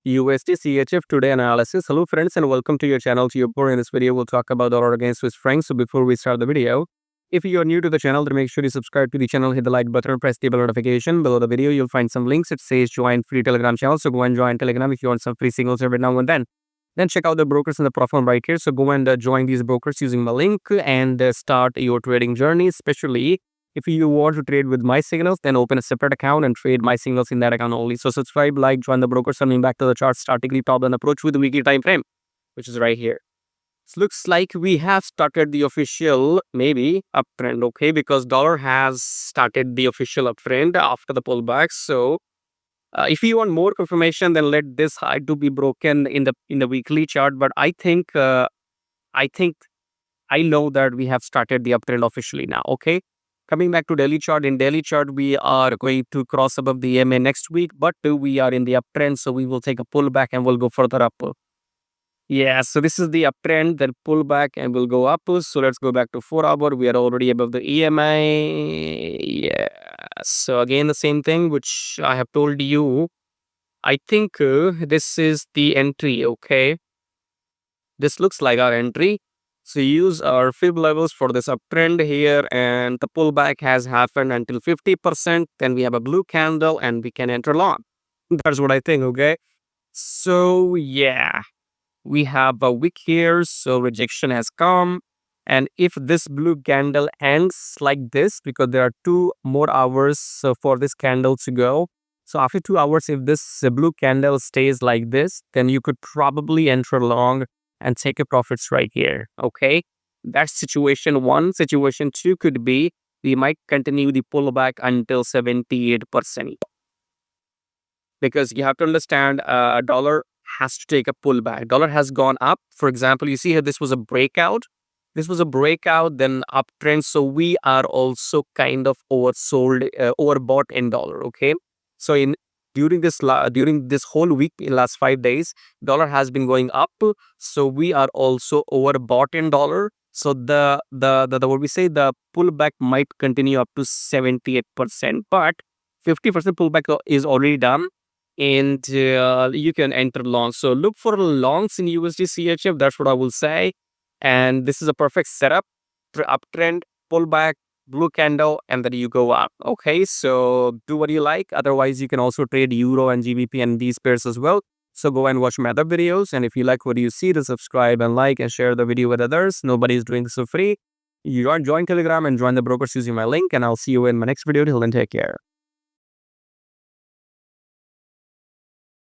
USDCHF today analysis. Hello friends and welcome to your channel TubeCore. In this video, we'll talk about dollar against Swiss franc. So before we start the video, if you are new to the channel, then make sure you subscribe to the channel, hit the like button, press the bell notification. Below the video, you'll find some links. It says join free Telegram channel. So go and join Telegram if you want some free signals every now and then. Then check out the brokers in the platform right here. So go and join these brokers using my link and start your trading journey, especially if you want to trade with my signals, then open a separate account and trade my signals in that account only. So subscribe, like, join the brokers, coming back to the chart, starting the top and approach with the weekly time frame, which is right here. So looks like we have started the official maybe uptrend, okay, because dollar has started the official uptrend after the pullback. So if you want more confirmation, then let this high to be broken in the weekly chart. But I think I know that we have started the uptrend officially now, okay. Coming back to daily chart, in daily chart, we are going to cross above the EMA next week, but we are in the uptrend, so we will take a pullback and we'll go further up. Yeah, so this is the uptrend, then pullback and we'll go up. So let's go back to 4 hour. We are already above the EMA. Yeah, so again, the same thing, which I have told you. I think this is the entry, okay. This looks like our entry. So use our fib levels for this uptrend here, and the pullback has happened until 50%. Then we have a blue candle and we can enter long. That's what I think, okay? So yeah, we have a wick here, so rejection has come. And if this blue candle ends like this, because there are 2 more hours for this candle to go. So after 2 hours, if this blue candle stays like this, then you could probably enter long and take a profits right here, okay. That's situation 1. Situation 2 could be we might continue the pullback until 78%, because you have to understand dollar has to take a pullback. Dollar has gone up. For example, you see here, this was a breakout, then uptrend. So we are also kind of oversold, overbought in dollar, okay. So during this whole week, in last 5 days, dollar has been going up, so we are also overbought in dollar. So the what we say, the pullback might continue up to 78%, but 50% pullback is already done, and you can enter long. So look for longs in USDCHF. That's what I will say. And this is a perfect setup: uptrend, pullback, blue candle, and then you go up. Okay, so do what you like. Otherwise, you can also trade euro and GBP and these pairs as well. So go and watch my other videos, and if you like what you see, then subscribe and like and share the video with others. Nobody is doing this for free. You join Telegram and join the brokers using my link, and I'll see you in my next video. Till then, take care.